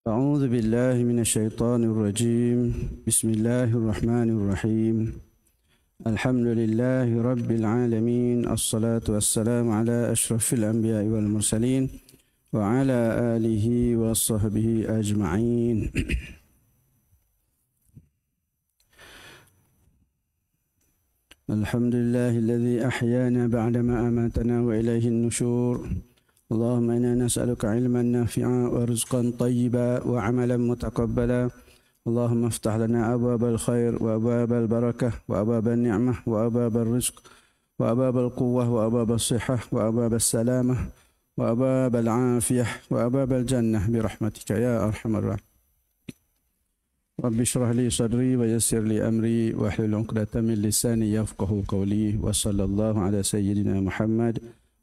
أعوذ بالله من الشيطان الرجيم. بسم الله الرحمن الرحيم. الحمد لله رب العالمين. الصلاة والسلام على أشرف الأنبياء والمرسلين وعلى آله وصحبه أجمعين. الحمد لله الذي أحيانا بعدما أماتنا وإليه النشور. اللهم إنا نسألك علما نافعا ورزقا طيبا وعملا متقبلا. اللهم افتح لنا أبواب الخير وأبواب البركة وأبواب النعمة وأبواب الرزق وأبواب القوة وأبواب الصحة وأبواب السلامة وأبواب العافية وأبواب الجنة برحمتك يا أرحم الراحمين. رب اشرح لي صدري ويسر لي أمري واحلل عقدة من لساني يفقهوا قولي وصلى الله على سيدنا محمد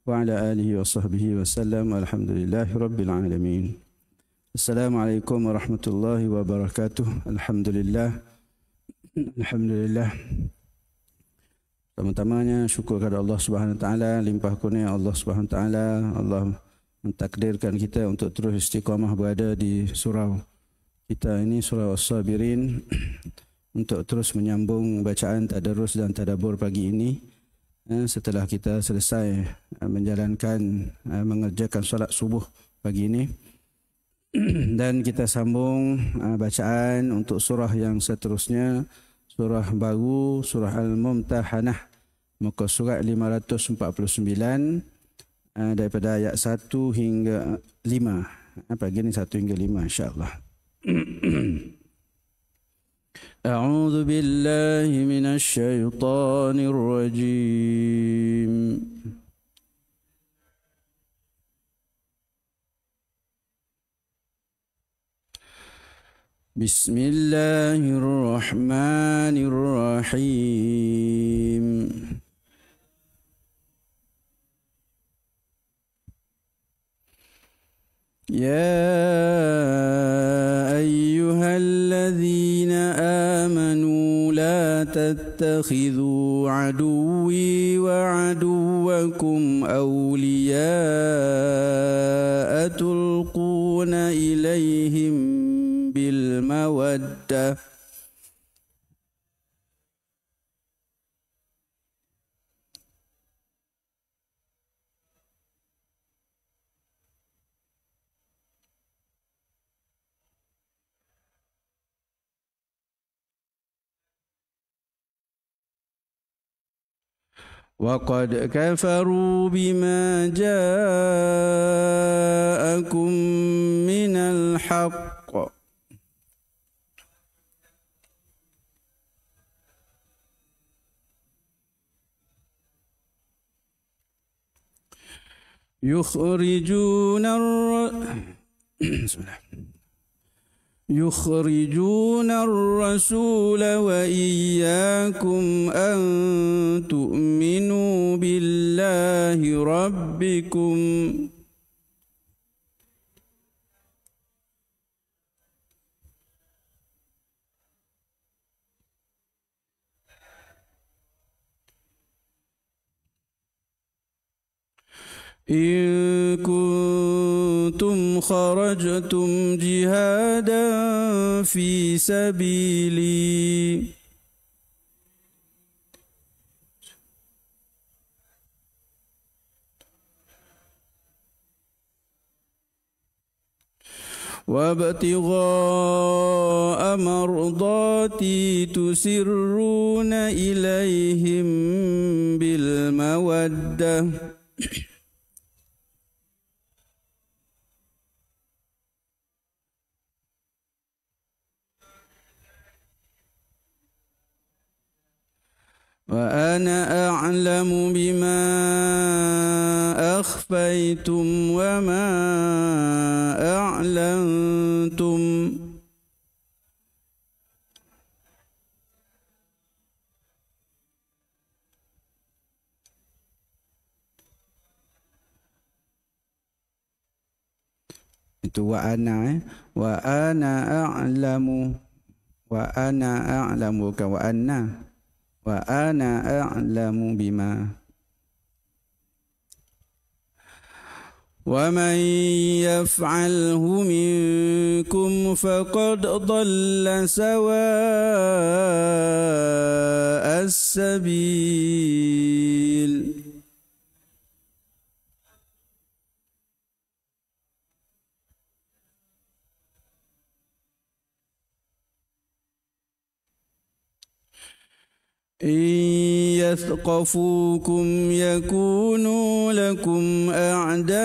وعلى آله وصحبه وسلم. الحمد لله رب العالمين. Assalamualaikum warahmatullahi wabarakatuh. Alhamdulillah. Alhamdulillah. Pertama-tamanya syukur kepada Allah Subhanahu wa taala, limpah kurnia Allah Subhanahu wa taala. Allah mentakdirkan kita untuk terus istiqamah berada di surau kita ini, surau As-Sabirin, untuk terus menyambung bacaan tadarus dan tadabbur pagi ini. Setelah kita selesai mengerjakan solat subuh pagi ini, dan kita sambung bacaan untuk surah yang seterusnya, surah baru, surah Al-Mumtahanah, muka surat 549, daripada ayat 1 hingga 5. Pagi ini 1 hingga 5 insya-Allah. أعوذ بالله من الشيطان الرجيم. بسم الله الرحمن الرحيم. يا أيها الذين آمنوا لا تتخذوا عدوي وعدوكم أولياء تلقون إليهم بالمودة وقد كفروا بما جاءكم من الحق يخرجون الرسول وإياكم أن تؤمنوا بالله ربكم إن كنتم خرجتم جهادا في سبيلي وابتغاء مرضاتي تسرون إليهم بالمودة وأنا أعلم بما أخفيتم وما أعلنتم itu wa ana a'lamu, bukan wa anna. Wa ana a'lamu bima ومن يفعله منكم فقد ضل سواء السبيل. إن يثقفوكم يكونوا لكم أعداء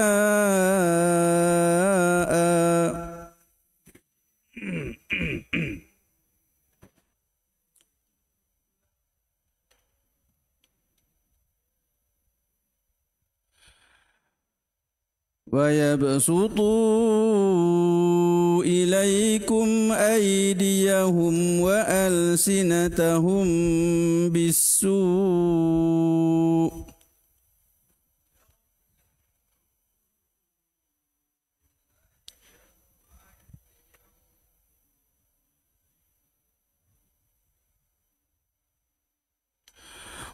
ويبسطوا إليكم أيديهم وألسنتهم بالسوء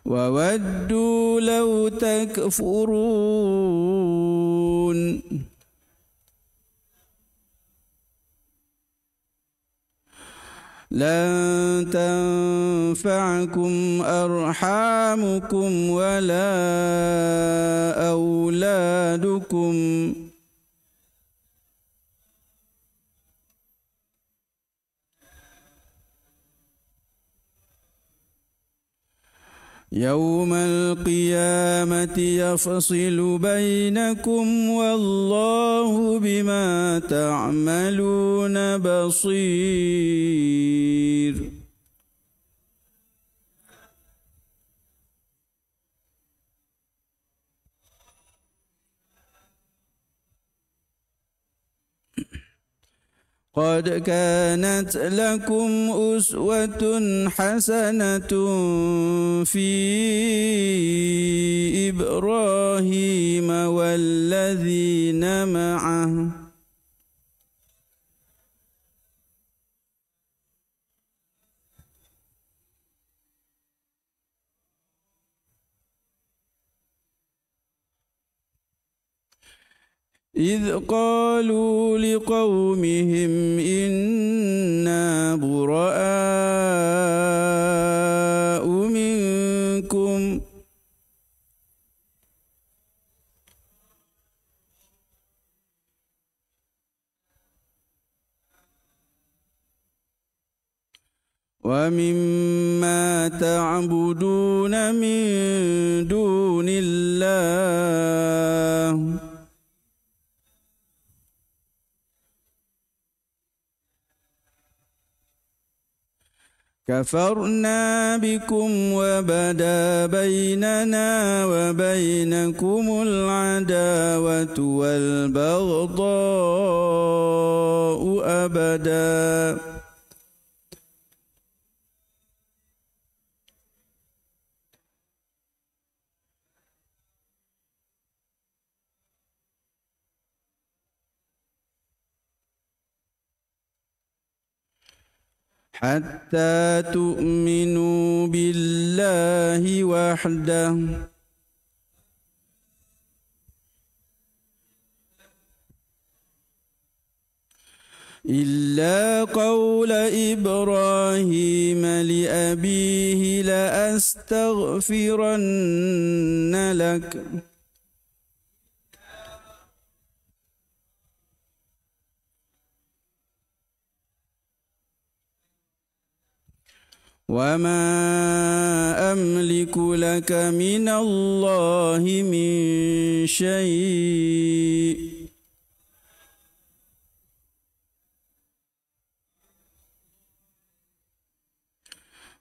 وودوا لو تكفرون لن تنفعكم أرحامكم ولا أولادكم يوم القيامة يفصل بينكم والله بما تعملون بصير. قد كانت لكم أسوة حسنة في إبراهيم والذين معه إذ قالوا لقومهم إنا براء منكم ومما تعبدون من دون الله كفرنا بكم وبدا بيننا وبينكم العداوة والبغضاء أبدا حتى تؤمنوا بالله وحده إلا قول إبراهيم لأبيه لأستغفرن لك وما أملك لك من الله من شيء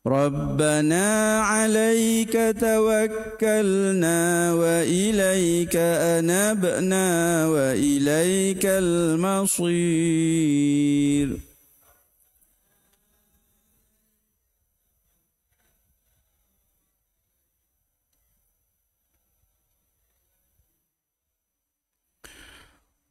ربنا عليك توكلنا وإليك أنبنا وإليك المصير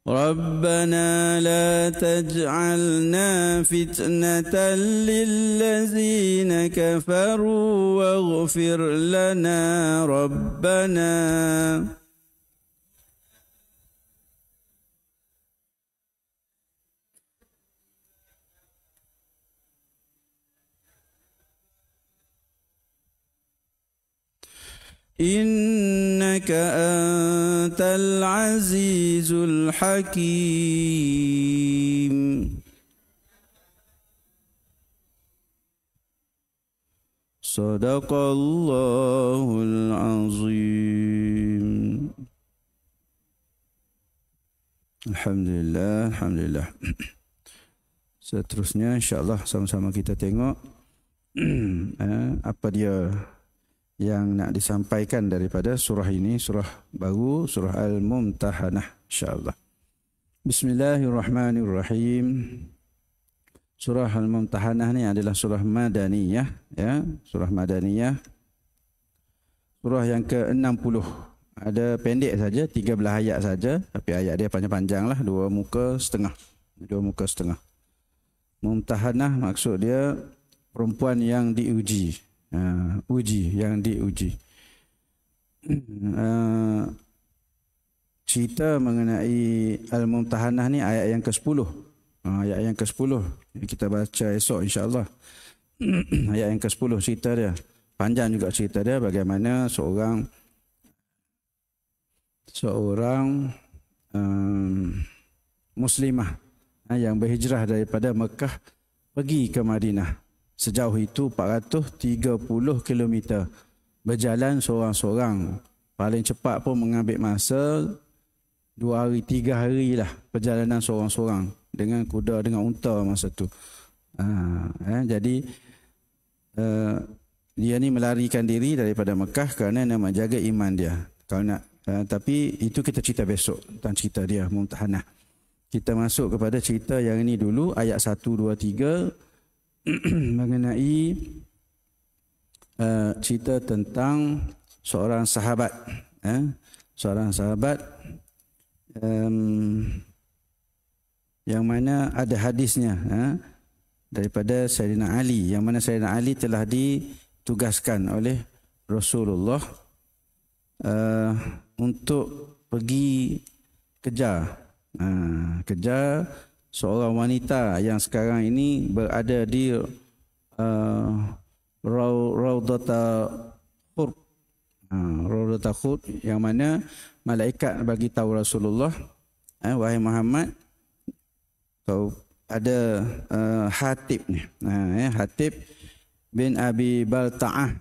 ربنا لا تجعلنا فتنة للذين كفروا واغفر لنا ربنا innaka antal azizul hakim. Sadaqallahul azim. Alhamdulillah, alhamdulillah. Seterusnya insya-Allah sama-sama kita tengok apa dia yang nak disampaikan daripada surah ini, surah baru, surah Al-Mumtahanah, insya-Allah. Bismillahirrahmanirrahim. Surah Al-Mumtahanah ni adalah surah Madaniyah, ya, surah Madaniyah. Surah yang ke-60. Ada pendek saja, 13 ayat saja, tapi ayat dia panjang-panjang lah, 2 muka setengah. Mumtahanah maksud dia perempuan yang diuji. Yang diuji. Cerita mengenai Al-Mumtahanah ni ayat yang ke-10. Ayat yang ke-10 kita baca esok insya-Allah. Ayat yang ke-10 cerita dia. Panjang juga cerita dia bagaimana seorang muslimah yang berhijrah daripada Mekah pergi ke Madinah. Sejauh itu 430 km berjalan seorang-seorang. Paling cepat pun mengambil masa 2 hari 3 hari lah perjalanan seorang-seorang dengan kuda, dengan unta masa tu. Jadi dia ni melarikan diri daripada Mekah kerana nak menjaga iman dia. Tapi itu kita cerita besok tentang cerita dia Mumtahanah. Kita masuk kepada cerita yang ini dulu, ayat 1, 2, 3 mengenai cerita tentang seorang sahabat. Seorang sahabat yang mana ada hadisnya daripada Sayyidina Ali, yang mana Sayyidina Ali telah ditugaskan oleh Rasulullah untuk pergi kejar seorang wanita yang sekarang ini berada di Raudatul Khur, yang mana malaikat bagi tahu Rasulullah, wahai Muhammad, kau ada Hatib ni, Hatib bin Abi Balta'ah.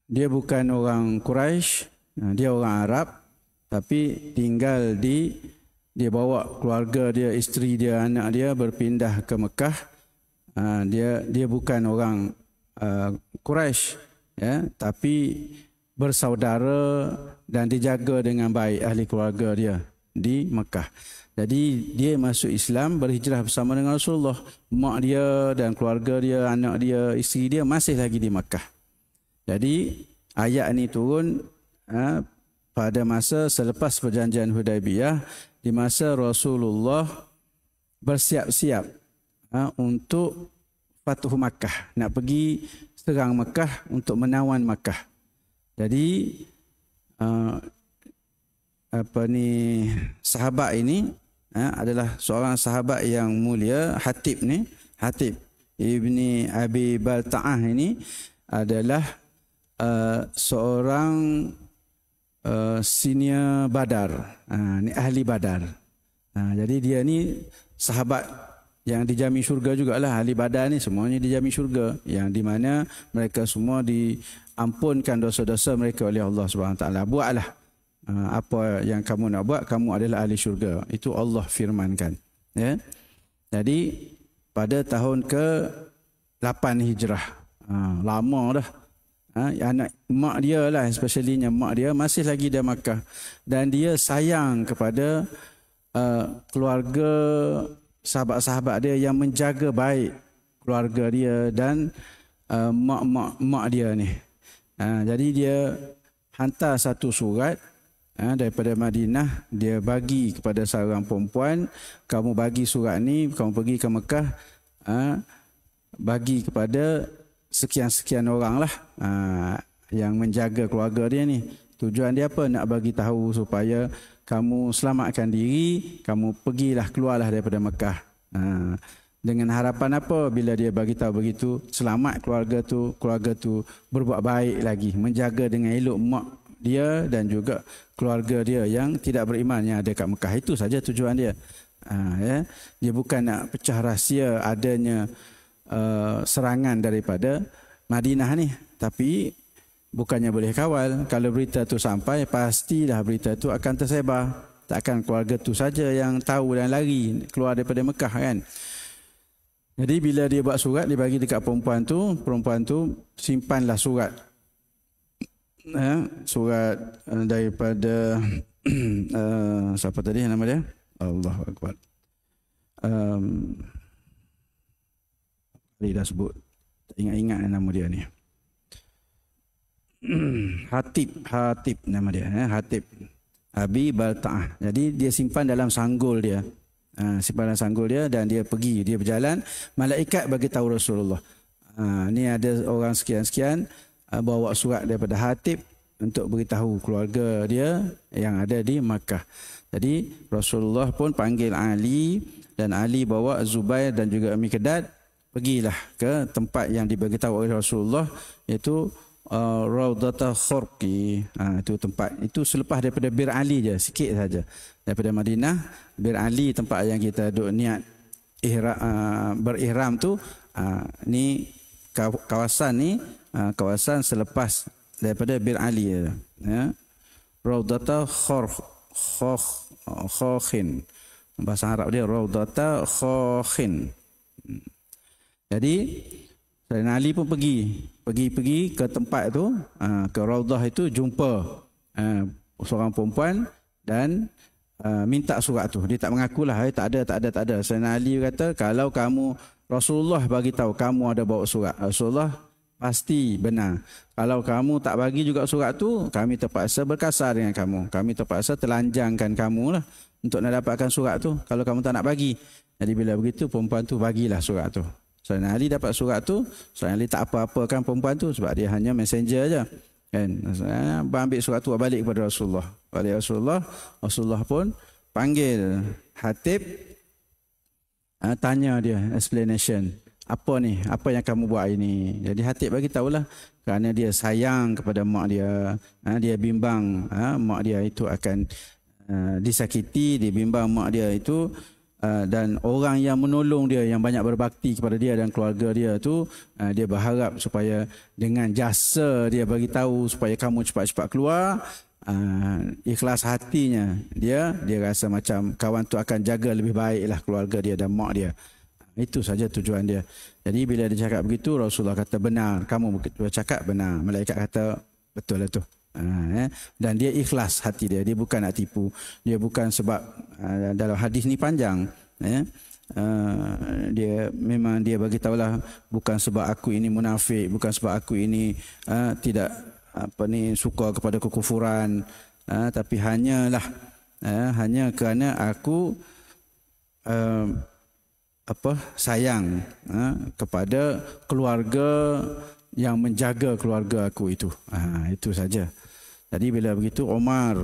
Dia bukan orang Quraisy, dia orang Arab, tapi tinggal dia bawa keluarga dia, isteri dia, anak dia berpindah ke Mekah. Dia bukan orang Quraisy, tapi bersaudara dan dijaga dengan baik ahli keluarga dia di Mekah. Jadi dia masuk Islam, berhijrah bersama dengan Rasulullah. Mak dia dan keluarga dia, anak dia, isteri dia masih lagi di Mekah. Jadi ayat ini turun pada masa selepas perjanjian Hudaibiyah, di masa Rasulullah bersiap-siap untuk Fatuh Makkah, nak pergi serang Makkah untuk menawan Makkah. Jadi sahabat ini adalah seorang sahabat yang mulia. Hatib ni, Hatib ibni Abi Balta'ah ini adalah seorang senior Badar, ni ahli Badar. Jadi dia ni sahabat yang dijamin syurga jugalah. Ahli Badar ni semuanya dijamin syurga, yang di mana mereka semua diampunkan dosa-dosa mereka oleh Allah Subhanahu Wa Taala. Buatlah apa yang kamu nak buat, kamu adalah ahli syurga. Itu Allah firmankan. Ya. Jadi pada tahun ke-8 Hijrah, lama dah. Anak mak dia lah, especially mak dia masih lagi di Makkah, dan dia sayang kepada keluarga, sahabat-sahabat dia yang menjaga baik keluarga dia dan mak dia ni. Jadi dia hantar satu surat daripada Madinah, dia bagi kepada seorang perempuan, kamu bagi surat ni, kamu pergi ke Mekah, bagi kepada sekian-sekian orang lah yang menjaga keluarga dia ni. Tujuan dia apa? Nak bagi tahu supaya kamu selamatkan diri, kamu pergilah, keluarlah daripada Mekah. Dengan harapan apa? Bila dia bagi tahu begitu, selamat keluarga tu berbuat baik lagi, menjaga dengan elok mak dia dan juga keluarga dia yang tidak beriman yang ada kat Mekah. Itu saja tujuan dia. Ya. Dia bukan nak pecah rahsia adanya serangan daripada Madinah ni, tapi bukannya boleh kawal. Kalau berita tu sampai, pastilah berita tu akan tersebar. Takkan keluarga tu saja yang tahu dan lari keluar daripada Mekah kan. Jadi bila dia buat surat, dia bagi dekat perempuan tu simpanlah surat. Surat daripada siapa tadi nama dia? Allahu Akbar. Dia dah sebut. Tak ingat-ingat nama dia ni. Hatib nama dia. Hatib. Abi Balta'ah. Jadi dia simpan dalam sanggul dia. Simpan dalam sanggul dia dan dia pergi. Dia berjalan. Malaikat bagi tahu Rasulullah. Ni ada orang sekian-sekian bawa surat daripada Hatib untuk beritahu keluarga dia yang ada di Makkah. Jadi Rasulullah pun panggil Ali dan Ali bawa Zubair dan juga Miqdad, pergilah ke tempat yang diberitahu oleh Rasulullah, iaitu Raudatul Khurqi. Itu tempat. Itu selepas daripada Bir Ali je, sikit saja. Daripada Madinah, Bir Ali tempat yang kita duk niat berihram tu. Ni kawasan ni, kawasan selepas daripada Bir Ali ya. Raudatul Khokhin. Bahasa Arab dia Raudatul Khokhin. Jadi Sayyidina Ali pun pergi ke tempat tu, ke Raudah itu, jumpa seorang perempuan dan minta surat tu. Dia tak mengakulah, tak ada. Sayyidina Ali kata, kalau kamu Rasulullah bagi tahu kamu ada bawa surat, Rasulullah pasti benar. Kalau kamu tak bagi juga surat tu, kami terpaksa berkasar dengan kamu. Kami terpaksa telanjangkan kamu lah untuk nak dapatkan surat tu kalau kamu tak nak bagi. Jadi bila begitu, perempuan tu bagilah surat tu. Sayyidina Ali dapat surat tu, Sayyidina Ali tak apa-apakan perempuan tu sebab dia hanya messenger aja. Kan? Ambil surat tu balik kepada Rasulullah. Rasulullah pun panggil Hatib, tanya dia explanation. Apa ni? Apa yang kamu buat ini? Jadi Hatib bagi tahulah, kerana dia sayang kepada mak dia. Dia bimbang mak dia itu akan disakiti, dia bimbang mak dia itu dan orang yang menolong dia, yang banyak berbakti kepada dia dan keluarga dia tu, dia berharap supaya dengan jasa dia bagi tahu supaya kamu cepat-cepat keluar. Ikhlas hatinya dia rasa macam kawan tu akan jaga lebih baiklah keluarga dia dan mak dia. Itu saja tujuan dia. Jadi bila dia cakap begitu, Rasulullah kata benar, kamu cakap benar. Malaikat kata betul lah tu. Dan dia ikhlas hati dia bukan nak tipu, dia bukan sebab dalam hadis ni panjang, dia memang dia bagi tahulah, bukan sebab aku ini munafik, bukan sebab aku ini tidak suka kepada kekufuran, tapi hanya kerana aku sayang kepada keluarga yang menjaga keluarga aku itu. Itu saja. Jadi bila begitu Omar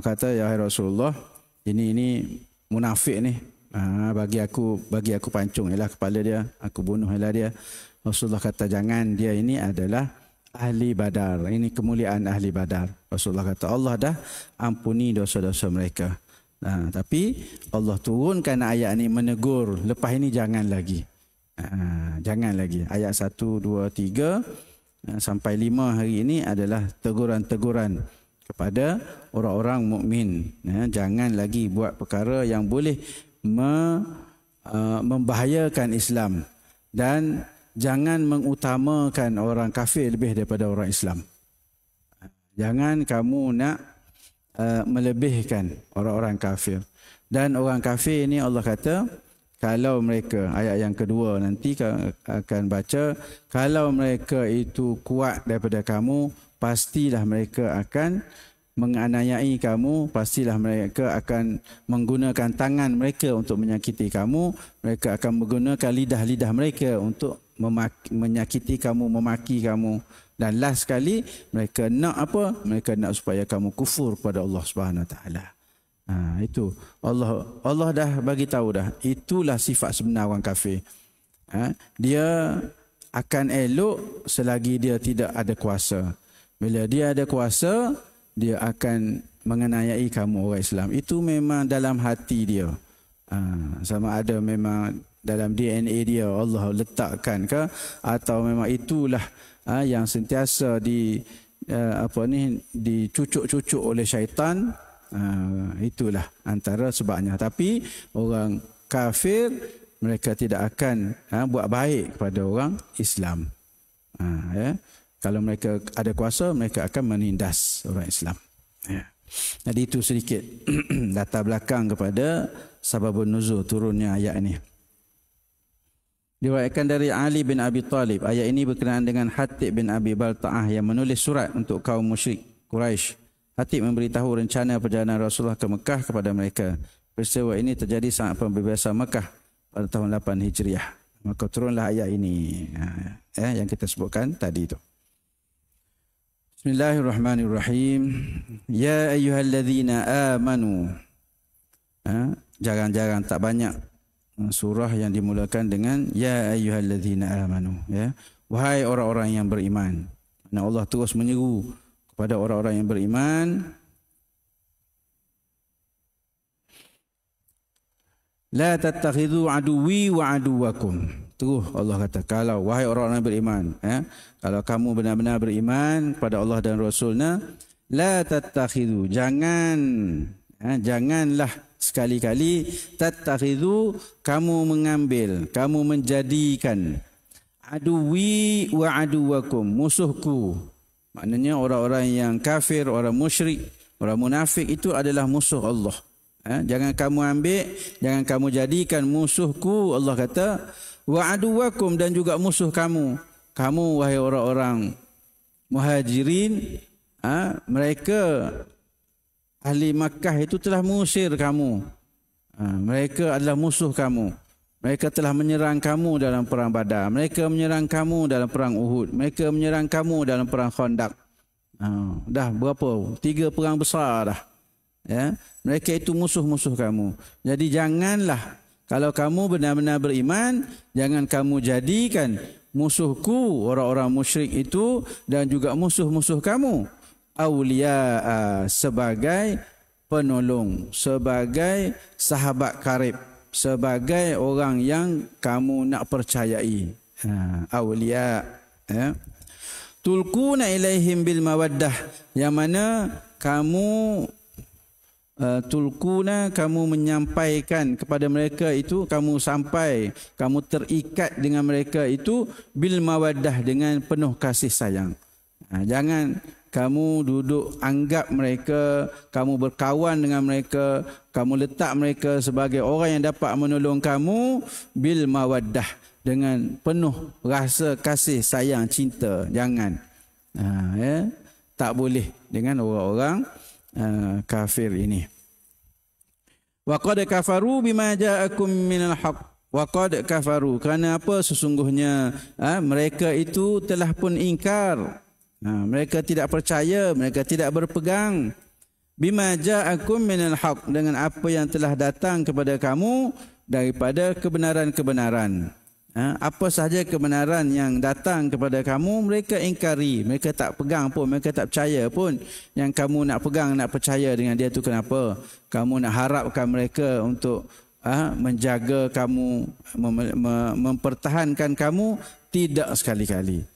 kata, ya Rasulullah, ini munafik ni. Bagi aku pancung ialah kepala dia, aku bunuh ialah dia. Rasulullah kata, jangan, dia ini adalah ahli Badar. Ini kemuliaan ahli Badar. Rasulullah kata, Allah dah ampuni dosa-dosa mereka. Tapi Allah turunkan ayat ni menegur, lepas ini jangan lagi. Jangan lagi. Ayat 1, 2, 3 sampai 5 hari ini adalah teguran-teguran kepada orang-orang mukmin. Jangan lagi buat perkara yang boleh membahayakan Islam, dan jangan mengutamakan orang kafir lebih daripada orang Islam. Jangan kamu nak melebihkan orang-orang kafir. Dan orang kafir ini Allah kata, kalau mereka, ayat yang kedua nanti akan baca, kalau mereka itu kuat daripada kamu, pastilah mereka akan menganiayai kamu, pastilah mereka akan menggunakan tangan mereka untuk menyakiti kamu, mereka akan menggunakan lidah-lidah mereka untuk menyakiti kamu, memaki kamu, dan last sekali mereka nak apa? Mereka nak supaya kamu kufur pada Allah Subhanahu Wa Taala. Itu Allah dah bagi tahu dah. Itulah sifat sebenar orang kafir. Dia akan elok selagi dia tidak ada kuasa. Bila dia ada kuasa, dia akan menganiaya kamu orang Islam. Itu memang dalam hati dia. Sama ada memang dalam DNA dia Allah letakkan ke, atau memang itulah yang sentiasa dicucuk-cucuk oleh syaitan. Itulah antara sebabnya. Tapi orang kafir mereka tidak akan buat baik kepada orang Islam. Kalau mereka ada kuasa, mereka akan menindas orang Islam. Jadi itu sedikit latar belakang kepada sababun nuzul turunnya ayat ini. Diriwayatkan dari Ali bin Abi Talib, ayat ini berkenaan dengan Hatib bin Abi Balta'ah yang menulis surat untuk kaum musyrik Quraisy. Hatib memberitahu rencana perjalanan Rasulullah ke Mekah kepada mereka. Peristiwa ini terjadi saat pembebasan Mekah pada tahun 8 Hijriah. Maka turunlah ayat ini yang kita sebutkan tadi itu. Bismillahirrahmanirrahim. Ya ayyuhalladzina amanu. Jarang-jarang, tak banyak surah yang dimulakan dengan ya ayyuhalladzina amanu. Wahai orang-orang yang beriman. Allah terus menyeru kepada orang-orang yang beriman, la tattakhidhu aduwwi wa aduwakum. Terus Allah kata, kalau wahai orang-orang yang beriman, kalau kamu benar-benar beriman kepada Allah dan Rasulnya, la tattakhidhu, janganlah sekali-kali tattakhidhu, kamu mengambil, kamu menjadikan aduwwi wa aduwakum, musuhku. Maknanya orang-orang yang kafir, orang musyrik, orang munafik itu adalah musuh Allah. Jangan kamu ambil, jangan kamu jadikan musuhku, Allah kata, wa aduwakum, dan juga musuh kamu. Kamu wahai orang-orang muhajirin, mereka ahli Makkah itu telah mengusir kamu. Mereka adalah musuh kamu. Mereka telah menyerang kamu dalam perang Badar. Mereka menyerang kamu dalam perang Uhud. Mereka menyerang kamu dalam perang Khandaq. Dah berapa? 3 perang besar dah. Mereka itu musuh-musuh kamu. Jadi janganlah, kalau kamu benar-benar beriman, jangan kamu jadikan musuhku, orang-orang musyrik itu, dan juga musuh-musuh kamu, awliya, sebagai penolong, sebagai sahabat karib, sebagai orang yang kamu nak percayai. Awliya. Tulquna ilaihim bil mawaddah, yang mana kamu tulquna, kamu menyampaikan kepada mereka itu, kamu terikat dengan mereka itu bil mawaddah, dengan penuh kasih sayang. Jangan kamu duduk anggap mereka, kamu berkawan dengan mereka, kamu letak mereka sebagai orang yang dapat menolong kamu bil mawaddah, dengan penuh rasa kasih sayang cinta. Jangan. Tak boleh dengan orang-orang kafir ini. Wa qad kafaru bima ja'akum minal haqq. Wa qad kafaru, kerana apa? Sesungguhnya mereka itu telah pun ingkar. Mereka tidak percaya, mereka tidak berpegang. Bima ja'akum minal haqq, dengan apa yang telah datang kepada kamu daripada kebenaran-kebenaran. Apa sahaja kebenaran yang datang kepada kamu, mereka ingkari, mereka tak pegang pun, mereka tak percaya pun. Yang kamu nak pegang, nak percaya dengan dia tu kenapa? Kamu nak harapkan mereka untuk menjaga kamu, mempertahankan kamu? Tidak sekali-kali.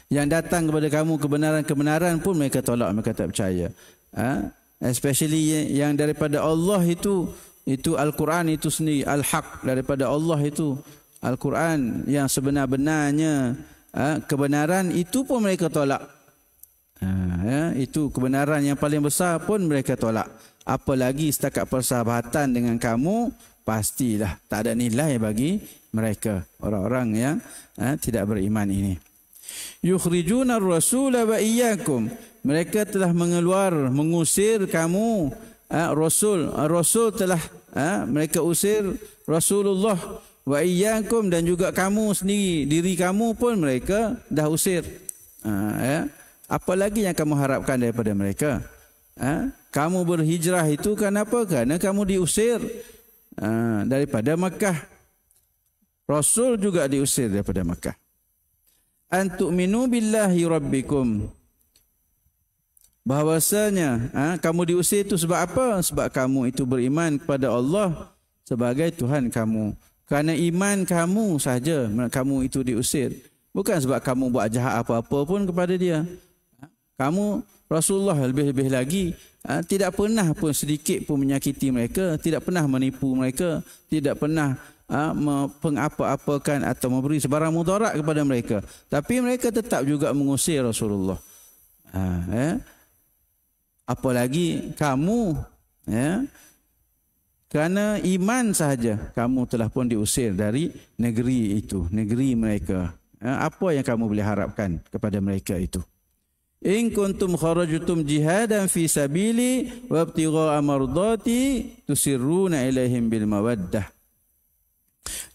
Yang datang kepada kamu kebenaran-kebenaran pun mereka tolak, mereka tak percaya. Especially yang daripada Allah itu Al-Quran itu sendiri, Al-Haq, daripada Allah itu Al-Quran yang sebenar-benarnya, kebenaran itu pun mereka tolak. Itu kebenaran yang paling besar pun mereka tolak. Apalagi setakat persahabatan dengan kamu, pastilah tak ada nilai bagi mereka, orang-orang yang tidak beriman ini. Yukhrijuna ar-rasula wa iyyakum, mereka telah mengusir kamu. Rasul telah mereka usir Rasulullah, wa iyyakum, dan juga kamu sendiri, diri kamu pun mereka dah usir. Apa lagi yang kamu harapkan daripada mereka? Kamu berhijrah itu kenapa? Karena kamu diusir daripada Makkah. Rasul juga diusir daripada Makkah. An tu'minu billahi rabbikum. Bahwasanya kamu diusir itu sebab apa? Sebab kamu itu beriman kepada Allah sebagai Tuhan kamu. Kerana iman kamu sahaja kamu itu diusir. Bukan sebab kamu buat jahat apa-apa pun kepada dia. Kamu Rasulullah lebih-lebih lagi tidak pernah pun sedikit pun menyakiti mereka, tidak pernah menipu mereka, tidak pernah mengapa-apakan atau memberi sebarang mudarat kepada mereka. Tapi mereka tetap juga mengusir Rasulullah. Apalagi kamu, kerana iman sahaja kamu telah pun diusir dari negeri itu, negeri mereka. Apa yang kamu boleh harapkan kepada mereka itu? In kuntum kharajtum jihadan fi sabili wa ibtigha'a mardati tusirruna ilaihim bil mawaddah.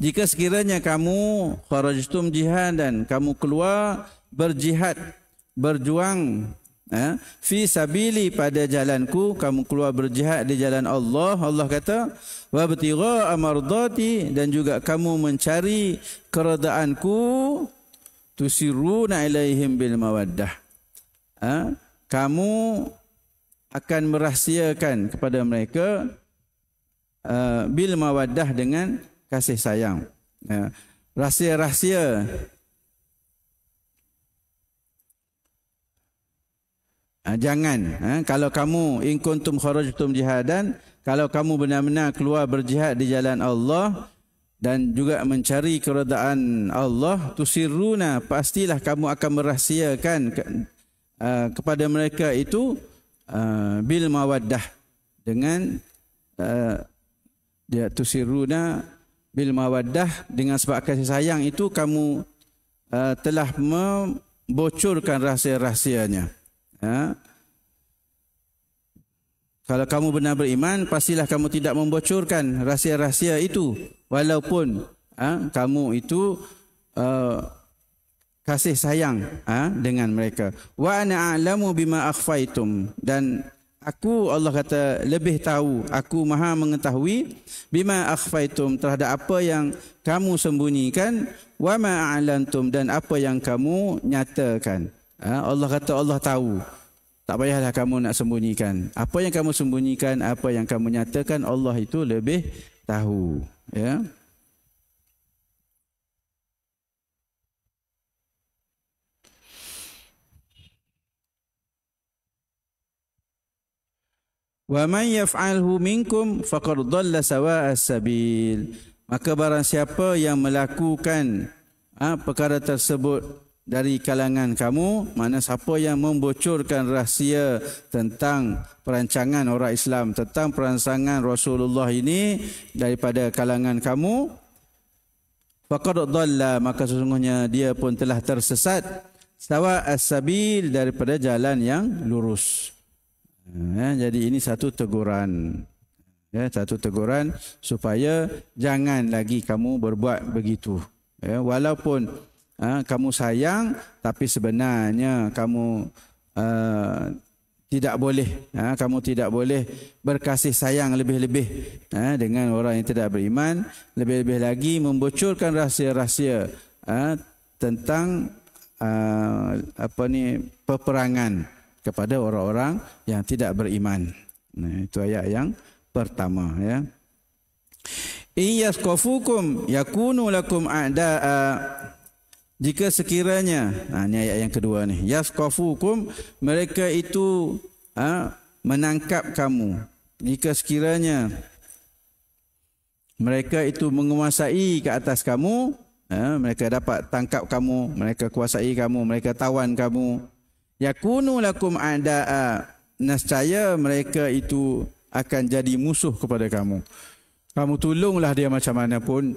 Jika sekiranya kamu kharajtum jihadan, kamu keluar berjihad, berjuang fi sabili pada jalanku, kamu keluar berjihad di jalan Allah. Allah kata wa ibtigha'a mardati, dan juga kamu mencari keredaanku, tusirruna ilaihim bil mawaddah. Kamu akan merahsiakan kepada mereka bil mawaddah, dengan kasih sayang. Rahsia-rahsia jangan kalau kamu in kuntum kharajtum jihadan, kalau kamu benar-benar keluar berjihad di jalan Allah dan juga mencari keredaan Allah, tusirruna, pastilah kamu akan merahsiakan kepada mereka itu bil mawaddah, dengan dia tusirruna bil mawaddah, dengan sebab kasih sayang itu kamu telah membocorkan rahsia-rahsianya. Kalau kamu benar beriman, pastilah kamu tidak membocorkan rahsia-rahsia itu, walaupun kamu itu kasih sayang dengan mereka. Wa ana a'lamu bima akhfaitum, dan aku, Allah kata, lebih tahu, aku maha mengetahui bima akhfaitum, terhadap apa yang kamu sembunyikan, wa ma a'lantum, dan apa yang kamu nyatakan. Allah kata Allah tahu. Tak payahlah kamu nak sembunyikan. Apa yang kamu sembunyikan, apa yang kamu nyatakan, Allah itu lebih tahu. Ya. Wa man yaf'alhu minkum faqad dhalla sawa'as sabil. Maka barang siapa yang melakukan perkara tersebut dari kalangan kamu, mana siapa yang membocorkan rahsia tentang perancangan orang Islam, tentang perancangan Rasulullah ini daripada kalangan kamu, faqad dhalla, maka sesungguhnya dia pun telah tersesat, sawa'as sabil, daripada jalan yang lurus. Jadi ini satu teguran, satu teguran supaya jangan lagi kamu berbuat begitu. Walaupun kamu sayang, tapi sebenarnya kamu tidak boleh, kamu tidak boleh berkasih sayang lebih-lebih dengan orang yang tidak beriman, lebih-lebih lagi membocorkan rahsia-rahsia tentang peperangan kepada orang-orang yang tidak beriman. Itu ayat yang pertama. Iyasqafukum yakunu lakum a'da'a. Jika sekiranya, ini ayat yang kedua ni, yasqafukum, mereka itu menangkap kamu. Jika sekiranya mereka itu menguasai ke atas kamu, mereka dapat tangkap kamu, mereka kuasai kamu, mereka tawan kamu, yakunu lakum a'da'a, nescaya mereka itu akan jadi musuh kepada kamu. Kamu tolonglah dia macam mana pun,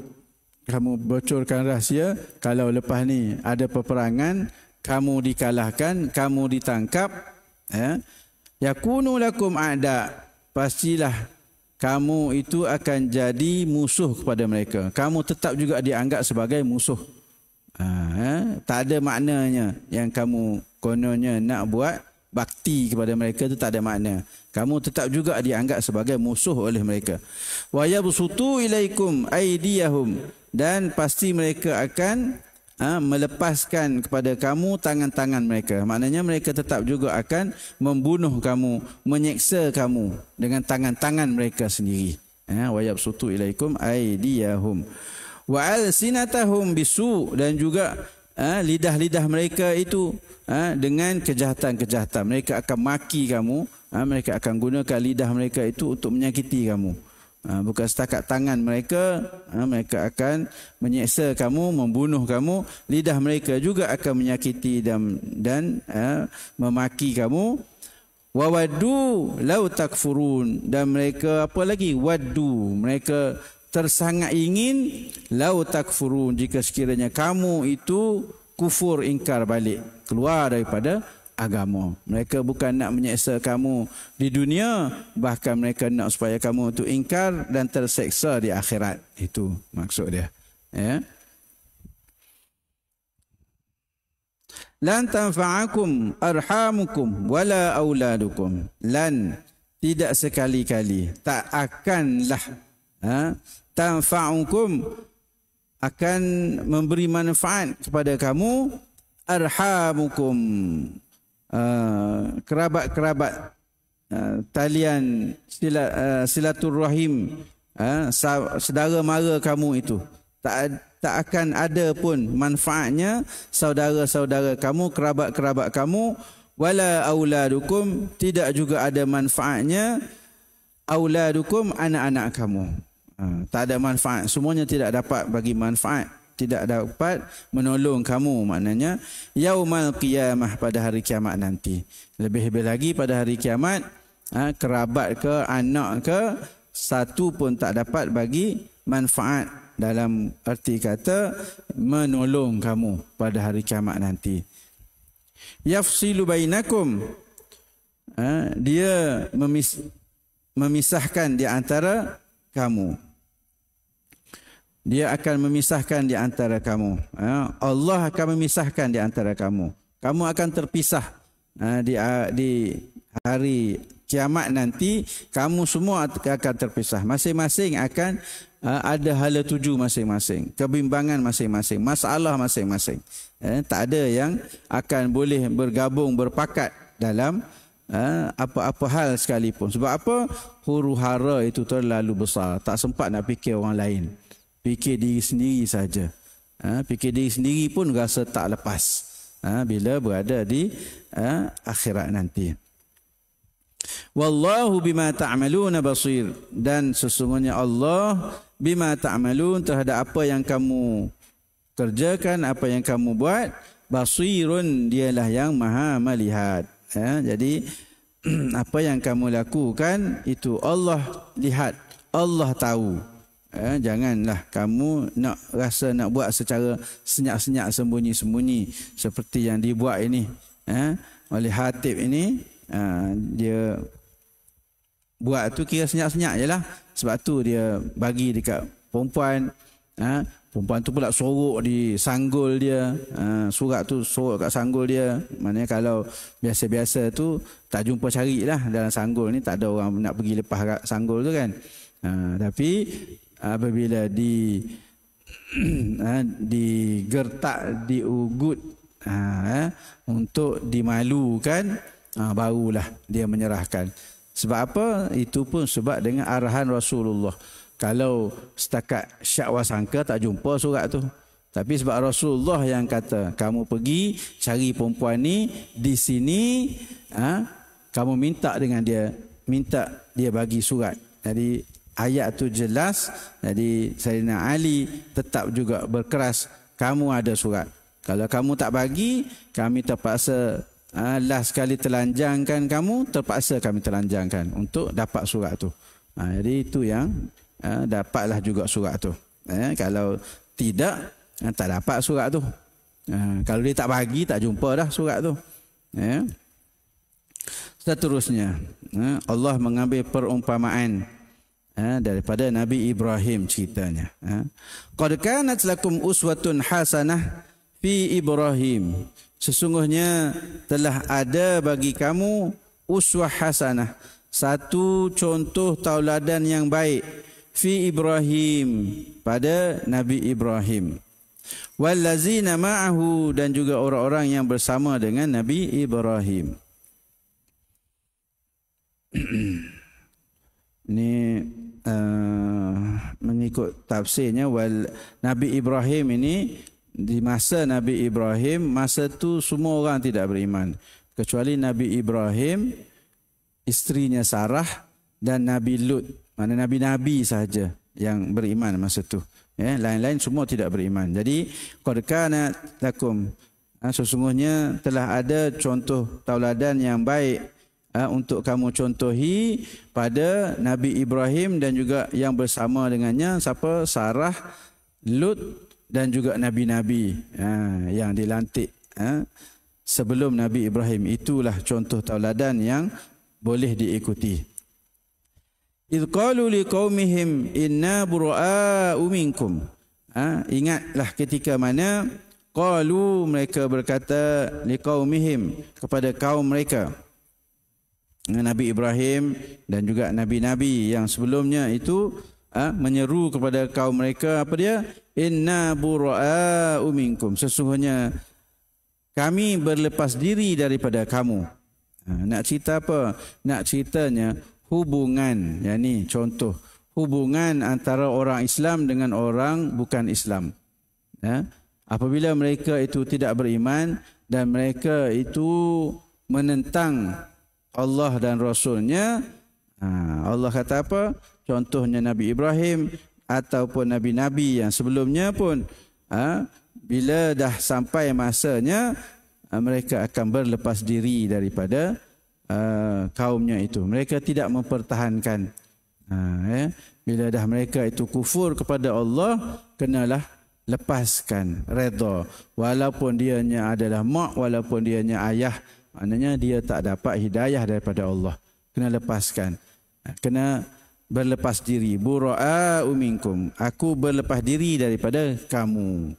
kamu bocorkan rahsia, kalau lepas ni ada peperangan, kamu dikalahkan, kamu ditangkap, yakunu lakum a'da', pastilah kamu itu akan jadi musuh kepada mereka. Kamu tetap juga dianggap sebagai musuh. Tak ada maknanya yang kamu kononnya nak buat bakti kepada mereka itu tak ada makna. Kamu tetap juga dianggap sebagai musuh oleh mereka. Wa yabsutu ilaikum aydiyahum, dan pasti mereka akan melepaskan kepada kamu tangan-tangan mereka. Maknanya mereka tetap juga akan membunuh kamu, menyeksa kamu dengan tangan-tangan mereka sendiri. Wa yabsutu ilaikum aydiyahum wa alsinatahum bisu, dan juga lidah-lidah mereka itu dengan kejahatan-kejahatan. Mereka akan maki kamu, mereka akan gunakan lidah mereka itu untuk menyakiti kamu. Bukan setakat tangan mereka, mereka akan menyeksa kamu, membunuh kamu. Lidah mereka juga akan menyakiti dan memaki kamu. Wa waddu law takfurun, dan mereka apa lagi? Waddu, mereka tersangat ingin law takfurun, jika sekiranya kamu itu kufur, ingkar balik, keluar daripada agama. Mereka bukan nak menyeksa kamu di dunia, bahkan mereka nak supaya kamu itu ingkar dan terseksa di akhirat. Itu maksud dia. Ya. Lan tanfa'akum arhamukum wala auladukum. Lan, tidak sekali-kali, tak akanlah tanfa'ukum, akan memberi manfaat kepada kamu, arhamukum, kerabat-kerabat, talian silaturrahim, saudara mara kamu itu, tak akan ada pun manfaatnya saudara-saudara kamu, kerabat-kerabat kamu. Wala auladukum, tidak juga ada manfaatnya auladukum, anak-anak kamu. Tak ada manfaat, semuanya tidak dapat bagi manfaat, tidak dapat menolong kamu. Maknanya yaumal qiyamah, pada hari kiamat nanti. Lebih-lebih lagi pada hari kiamat, kerabat ke, anak ke, satu pun tak dapat bagi manfaat, dalam arti kata menolong kamu pada hari kiamat nanti. Yafsilu bainakum, dia memisahkan di antara kamu. Dia akan memisahkan di antara kamu. Allah akan memisahkan di antara kamu. Kamu akan terpisah di hari kiamat nanti. Kamu semua akan terpisah. Masing-masing akan ada hala tuju masing-masing, kebimbangan masing-masing, masalah masing-masing. Tak ada yang akan boleh bergabung, berpakat dalam apa-apa hal sekalipun. Sebab apa? Huru-hara itu terlalu besar. Tak sempat nak fikir orang lain. Fikir diri sendiri saja. Fikir diri sendiri pun rasa tak lepas bila berada di akhirat nanti. Wallahu bima ta'maluna basir, dan sesungguhnya Allah bima ta'malun, terhadap apa yang kamu kerjakan, apa yang kamu buat, basirun, dialah yang maha melihat. Jadi apa yang kamu lakukan itu Allah lihat, Allah tahu. Janganlah kamu nak rasa nak buat secara senyap-senyap, sembunyi-sembunyi seperti yang dibuat ini oleh Hatib ini. Dia buat tu kira senyap-senyap je lah. Sebab tu dia bagi dekat perempuan. Perempuan tu pula sorok di sanggul dia. Surat tu sorok kat sanggul dia. Maknanya kalau biasa-biasa tu tak jumpa carilah dalam sanggul ni. Tak ada orang nak pergi lepas kat sanggul tu kan. Tapi apabila digertak, diugut untuk dimalukan, barulah dia menyerahkan. Sebab apa? Itu pun sebab dengan arahan Rasulullah. Kalau setakat syak wasangka tak jumpa surat tu. Tapi sebab Rasulullah yang kata, kamu pergi cari perempuan ni di sini, kamu minta dengan dia, minta dia bagi surat. Jadi ayat tu jelas. Jadi Sayyidina Ali tetap juga berkeras, kamu ada surat. Kalau kamu tak bagi, kami terpaksa last sekali telanjangkan kamu, terpaksa kami telanjangkan untuk dapat surat tu. Jadi itu yang dapatlah juga surat tu. Kalau tidak, tak dapat surat tu. Kalau dia tak bagi, tak jumpa dah surat tu. Seterusnya, Allah mengambil perumpamaan daripada Nabi Ibrahim ceritanya. Qad kanat lakum uswatun hasanah fi Ibrahim, sesungguhnya telah ada bagi kamu uswah hasanah, satu contoh tauladan yang baik, fi Ibrahim, pada Nabi Ibrahim, wallazina ma'ahu, dan juga orang-orang yang bersama dengan Nabi Ibrahim. Ini mengikut tafsirnya, Nabi Ibrahim ini, di masa Nabi Ibrahim, masa tu semua orang tidak beriman kecuali Nabi Ibrahim, isterinya Sarah, dan Nabi Lut. Mana nabi-nabi sahaja yang beriman masa tu. Lain-lain semua tidak beriman. Jadi qad kana lakum, sesungguhnya telah ada contoh tauladan yang baik untuk kamu contohi pada Nabi Ibrahim dan juga yang bersama dengannya, siapa? Sarah, Lut, dan juga nabi-nabi yang dilantik sebelum Nabi Ibrahim. Itulah contoh tauladan yang boleh diikuti. Idh qalu liqaumihim inna bura'a'u minkum. Ingatlah ketika mana qalu, mereka berkata, liqaumihim, kepada kaum mereka, Nabi Ibrahim dan juga nabi-nabi yang sebelumnya itu menyeru kepada kaum mereka, apa dia? Inna bura'a'u minkum, sesungguhnya kami berlepas diri daripada kamu. Nak cerita apa? Nak ceritanya hubungan, yakni contoh hubungan antara orang Islam dengan orang bukan Islam. Apabila mereka itu tidak beriman dan mereka itu menentang Allah dan Rasulnya, Allah kata apa? Contohnya Nabi Ibrahim ataupun nabi-nabi yang sebelumnya pun, bila dah sampai masanya, mereka akan berlepas diri daripada kaumnya itu. Mereka tidak mempertahankan. Bila dah mereka itu kufur kepada Allah, kenalah lepaskan, redha. Walaupun dianya adalah mak, walaupun dianya ayah, maknanya dia tak dapat hidayah daripada Allah. Kena lepaskan. Kena berlepas diri. Bura'a'u minkum, aku berlepas diri daripada kamu.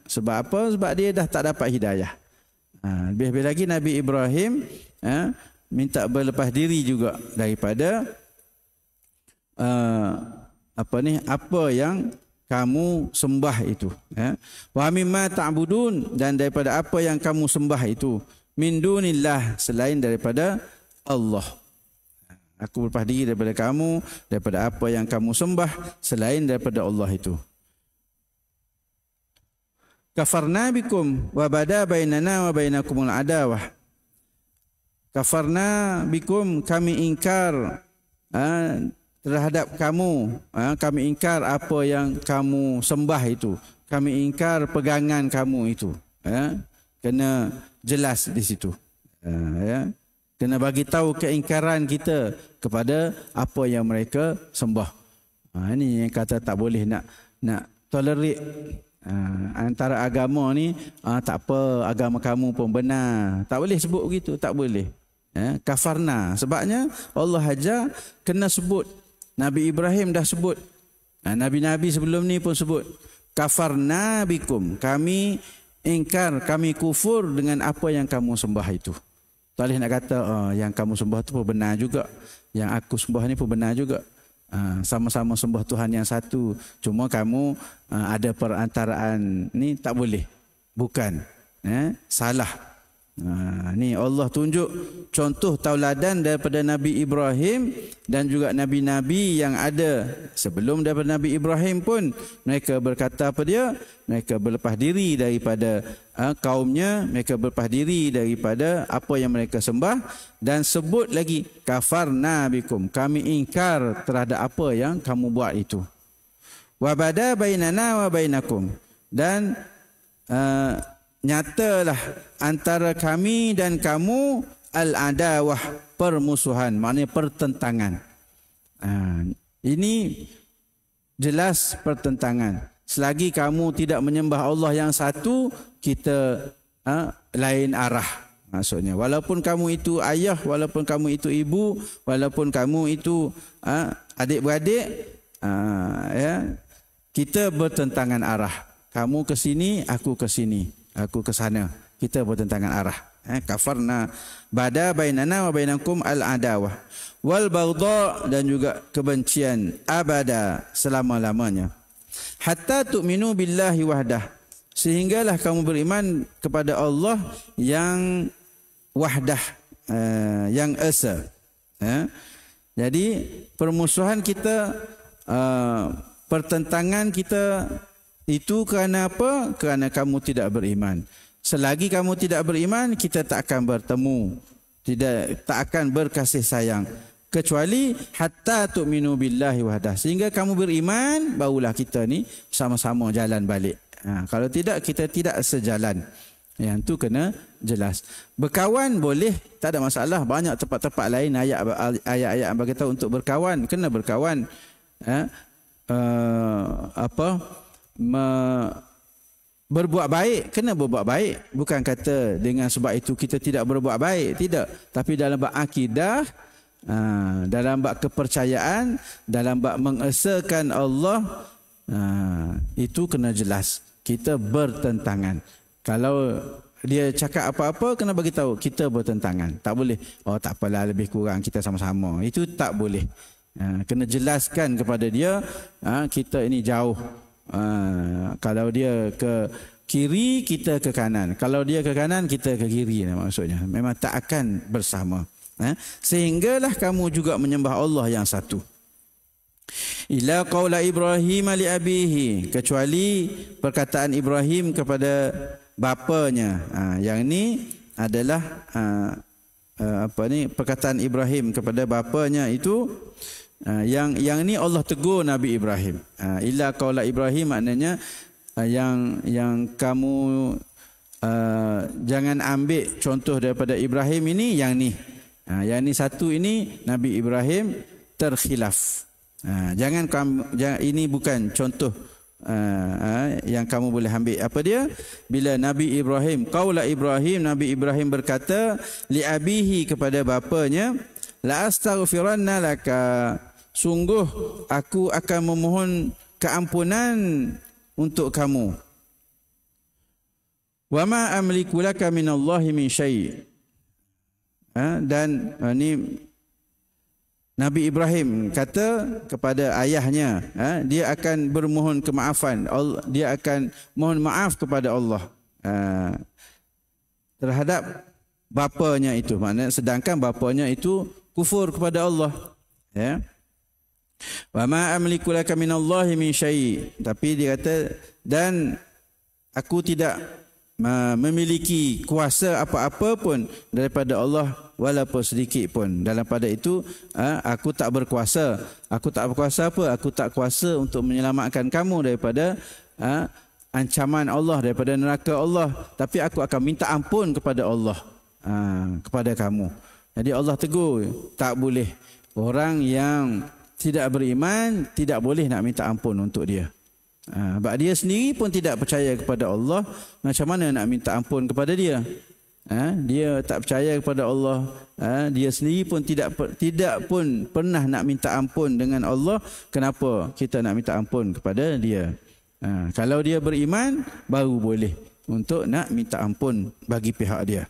Sebab apa? Sebab dia dah tak dapat hidayah. Lebih-lebih lagi Nabi Ibrahim minta berlepas diri juga daripada apa yang kamu sembah itu. Wa mimma ta'budun, dan daripada apa yang kamu sembah itu, min dunillah, selain daripada Allah. Aku berlepas diri daripada kamu, daripada apa yang kamu sembah selain daripada Allah itu. Kafarna bikum wa bada bainana wa bainakumul adawah. Kafarna bikum, kami ingkar terhadap kamu, kami ingkar apa yang kamu sembah itu, kami ingkar pegangan kamu itu. Kena jelas di situ. Kena bagi tahu keingkaran kita kepada apa yang mereka sembah. Ini yang kata tak boleh nak tolerate antara agama ni. Tak apa, agama kamu pun benar. Tak boleh sebut begitu, tak boleh. Kafarna, sebabnya Allah ajar kena sebut. Nabi Ibrahim dah sebut, nabi-nabi sebelum ni pun sebut. Kafarna bikum, kami ingkar, kami kufur dengan apa yang kamu sembah itu. Tak boleh nak kata yang kamu sembah tu pun benar juga, yang aku sembah ni pun benar juga. Sama-sama sembah Tuhan yang satu, cuma kamu ada perantaraan ni, tak boleh. Bukan, salah. Ni Allah tunjuk contoh tauladan daripada Nabi Ibrahim dan juga nabi-nabi yang ada sebelum daripada Nabi Ibrahim pun. Mereka berkata apa dia? Mereka berlepas diri daripada kaumnya, mereka berlepas diri daripada apa yang mereka sembah, dan sebut lagi kafarna bikum, kami ingkar terhadap apa yang kamu buat itu. Wa bada bainana wa bainakum, dan nyatalah antara kami dan kamu al-adawah, permusuhan, maknanya pertentangan. Ini jelas pertentangan. Selagi kamu tidak menyembah Allah yang satu, kita lain arah. Maksudnya, walaupun kamu itu ayah, walaupun kamu itu ibu, walaupun kamu itu adik-beradik, kita bertentangan arah. kamu ke sini, aku ke sini, aku ke sana. Kita bertentangan arah. Kafarna bada bainana wa bainakum al-adawah wal baghdha, dan juga kebencian abada, selama-lamanya. Hatta tu'minu billahi wahdah, sehinggalah kamu beriman kepada Allah yang wahdah, yang esa. Jadi permusuhan kita, pertentangan kita itu kerana apa? Kerana kamu tidak beriman. Selagi kamu tidak beriman, kita tak akan bertemu, tak akan berkasih sayang, kecuali hatta tu'minu billahi wahdah, sehingga kamu beriman, barulah kita ni sama-sama jalan balik. Kalau tidak, kita tidak sejalan. Yang tu kena jelas. Berkawan boleh, tak ada masalah. Banyak tempat-tempat lain ayat-ayat bagi tahu untuk berkawan, kena berkawan. Berbuat baik, kena berbuat baik. Bukan kata dengan sebab itu kita tidak berbuat baik, tidak. Tapi dalam bab akidah, dalam bab kepercayaan, dalam bab mengesakan Allah, itu kena jelas. Kita bertentangan. Kalau dia cakap apa-apa, kena bagi tahu kita bertentangan. Tak boleh, oh tak apalah, lebih kurang kita sama-sama. Itu tak boleh. Kena jelaskan kepada dia, kita ini jauh. Kalau dia ke kiri, kita ke kanan. Kalau dia ke kanan, kita ke kiri. Maksudnya memang tak akan bersama. Sehinggalah kamu juga menyembah Allah yang satu. Ila qaula Ibrahim li abihi, kecuali perkataan Ibrahim kepada bapanya. Yang ni adalah perkataan Ibrahim kepada bapanya itu. Yang ni Allah tegur Nabi Ibrahim. Illa qaula Ibrahim maknanya yang kamu jangan ambil contoh daripada Ibrahim ini, yang ni. Yang ni satu ini Nabi Ibrahim terkhilaf. Jangan ini bukan contoh yang kamu boleh ambil. Apa dia? Bila Nabi Ibrahim, qaula Ibrahim, Nabi Ibrahim berkata li abihi kepada bapanya, la astaghfiranna laka, sungguh aku akan memohon keampunan untuk kamu. Wa ma amliku laka minallahi min syai'. Dan ni Nabi Ibrahim kata kepada ayahnya, dia akan bermohon kemaafan, dia akan mohon maaf kepada Allah terhadap bapanya itu. Maknanya sedangkan bapanya itu kufur kepada Allah, ya. Wa ma amliku laka minallahi min syai'. Tapi dia kata, dan aku tidak memiliki kuasa apa-apa pun daripada Allah, walaupun sedikit pun. Dalam pada itu aku tak berkuasa. Aku tak berkuasa apa? Aku tak kuasa untuk menyelamatkan kamu daripada ancaman Allah, daripada neraka Allah. Tapi aku akan minta ampun kepada Allah, kepada kamu. Jadi Allah tegur, tak boleh. Orang yang tidak beriman tidak boleh nak minta ampun untuk dia. Sebab dia sendiri pun tidak percaya kepada Allah, macam mana nak minta ampun kepada dia? Dia tak percaya kepada Allah, dia sendiri pun tidak pun pernah nak minta ampun dengan Allah. Kenapa kita nak minta ampun kepada dia? Kalau dia beriman, baru boleh untuk nak minta ampun bagi pihak dia.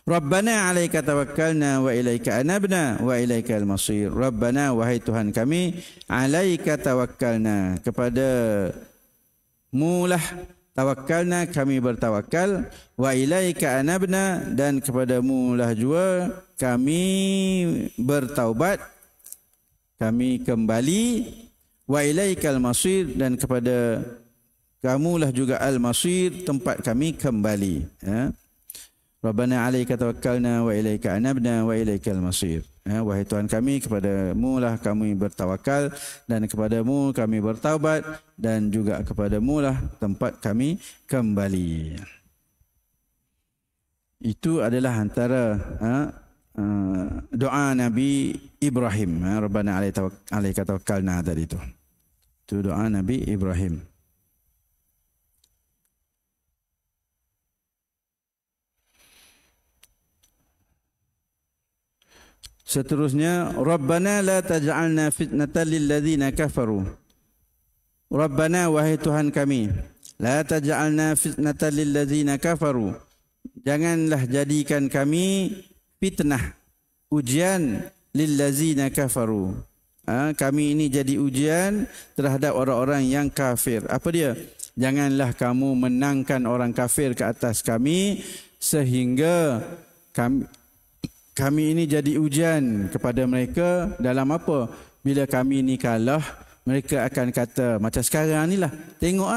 Rabbana 'alaika tawakkalna wa ilaika anabna wa ilaikal masir. Rabbana, wahai Tuhan kami, 'alaika tawakkalna, kepada mulah tawakkalna, kami bertawakal, wa ilaika anabna, dan kepada mulah juga kami bertaubat, kami kembali, wa ilaikal masir, dan kepada kamulah juga al-masir, tempat kami kembali. Rabbana 'alaika tawakkalna wa ilaika anabna wa ilaikal masir. Wahai Tuhan kami, kepada-Mu lah kami bertawakal, dan kepada-Mu kami bertaubat, dan juga kepada-Mu lah tempat kami kembali. Itu adalah antara doa Nabi Ibrahim. Rabbana 'alaika tawakkalna tadi itu. Itu doa Nabi Ibrahim. Seterusnya, Rabbana la taj'alna fitnatan lil ladzina kafaru Rabbana wahai Tuhan kami, la taj'alna fitnatan lil ladzina kafaru. Janganlah jadikan kami fitnah, ujian lil ladzina kafaru. Kami ini jadi ujian terhadap orang-orang yang kafir. Apa dia? Janganlah kamu menangkan orang kafir ke atas kami sehingga kami ini jadi ujian kepada mereka dalam apa? Bila kami ini kalah, mereka akan kata macam sekarang ni lah. Tengok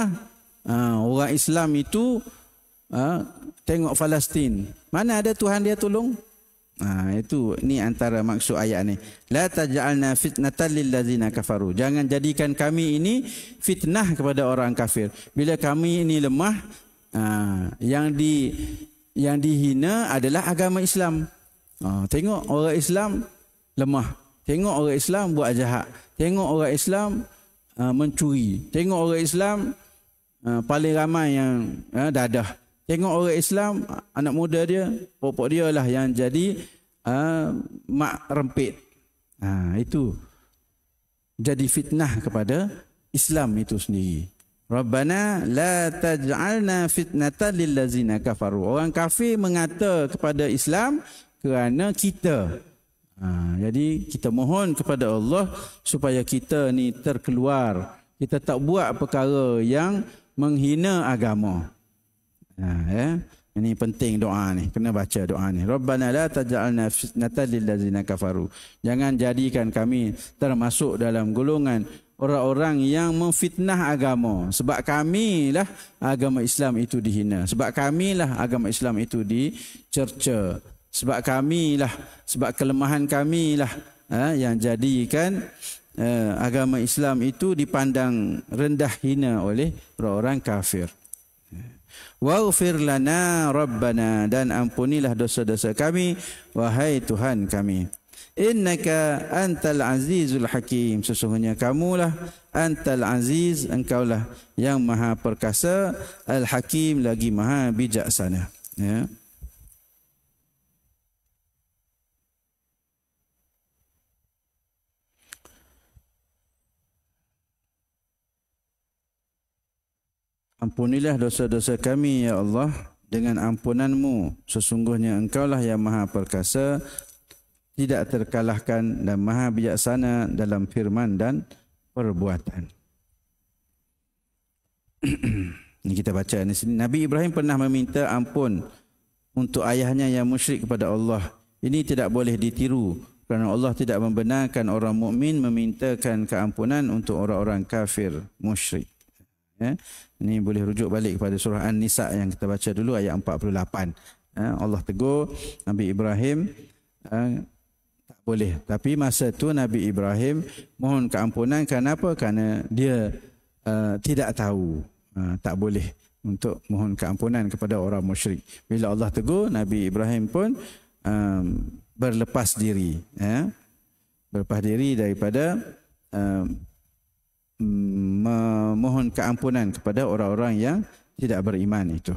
orang Islam itu tengok Palestin. Mana ada Tuhan dia tolong? Itu ni antara maksud ayat ni. La taj'alna fitnatan lil ladzina kafaru. Jangan jadikan kami ini fitnah kepada orang kafir. Bila kami ini lemah, yang dihina adalah agama Islam. Tengok orang Islam lemah. Tengok orang Islam buat jahat. Tengok orang Islam mencuri. Tengok orang Islam paling ramai yang dadah. Tengok orang Islam, anak muda dia, pokok dia lah yang jadi mak rempit. Itu jadi fitnah kepada Islam itu sendiri. Rabbana la taj'alna fitnatan lil ladzina kafaru. Orang kafir mengata kepada Islam kerana kita. Jadi kita mohon kepada Allah supaya kita ni terkeluar. Kita tak buat perkara yang menghina agama. Ini penting doa ni, kena baca doa ni. Rabbana la taj'alna fitnatan lil ladzina kafaru. Jangan jadikan kami termasuk dalam golongan orang-orang yang memfitnah agama. Sebab kamilah agama Islam itu dihina. Sebab kamilah agama Islam itu dicerca. Sebab kamilah, sebab kelemahan kamilah yang jadikan agama Islam itu dipandang rendah hina oleh orang-orang kafir. Waghfir lana Rabbana, dan ampunilah dosa-dosa kami wahai Tuhan kami. Innaka antal azizul hakim. Sesungguhnya kamulah antal aziz, engkaulah yang maha perkasa, al hakim lagi maha bijaksana. Ampunilah dosa-dosa kami ya Allah dengan ampunan-Mu. Sesungguhnya engkaulah yang maha perkasa, tidak terkalahkan dan maha bijaksana dalam firman dan perbuatan. Ini kita baca di sini. Nabi Ibrahim pernah meminta ampun untuk ayahnya yang musyrik kepada Allah. Ini tidak boleh ditiru kerana Allah tidak membenarkan orang mukmin memintakan keampunan untuk orang-orang kafir musyrik. Ini boleh rujuk balik kepada surah An-Nisa yang kita baca dulu ayat 48. Allah tegur Nabi Ibrahim tak boleh. Tapi masa tu Nabi Ibrahim mohon keampunan kerana apa? Kerana dia tidak tahu. Tak boleh untuk mohon keampunan kepada orang musyrik. Bila Allah tegur, Nabi Ibrahim pun berlepas diri. Berlepas diri daripada memohon keampunan kepada orang-orang yang tidak beriman itu.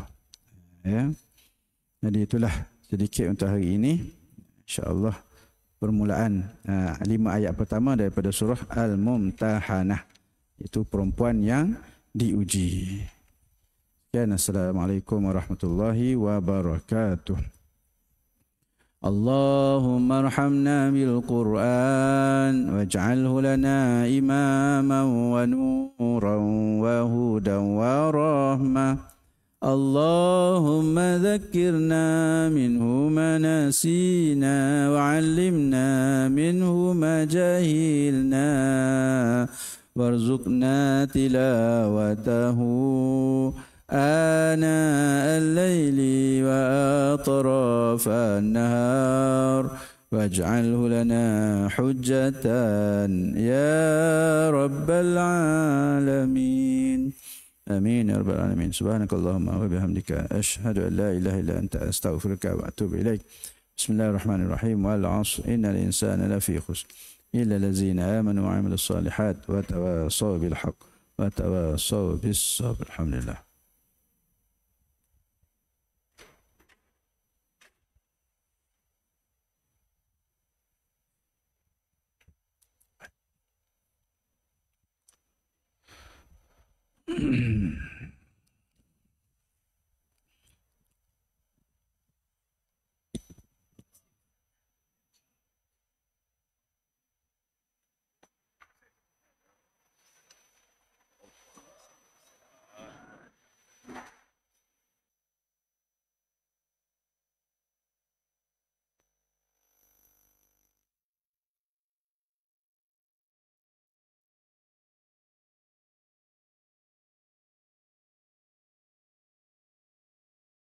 Jadi itulah sedikit untuk hari ini. InsyaAllah permulaan 5 ayat pertama daripada surah Al-Mumtahanah, itu perempuan yang diuji. Assalamualaikum warahmatullahi wabarakatuh. اللهم ارحمنا بالقرآن واجعله لنا إماما ونورا وهدى ورحمة. اللهم ذكرنا منه ما نسينا وعلمنا منه ما جهلنا وارزقنا تلاوته آناء الليل وأطراف النهار واجعله لنا حجة يا رب العالمين. آمين يا رب العالمين. سبحانك اللهم وبحمدك أشهد أن لا إله إلا أنت أستغفرك وأتوب إليك. بسم الله الرحمن الرحيم. والعصر إن الإنسان لفي خسر إلا الذين آمنوا وعملوا الصالحات وتواصوا بالحق وتواصوا بالصبر. الحمد لله.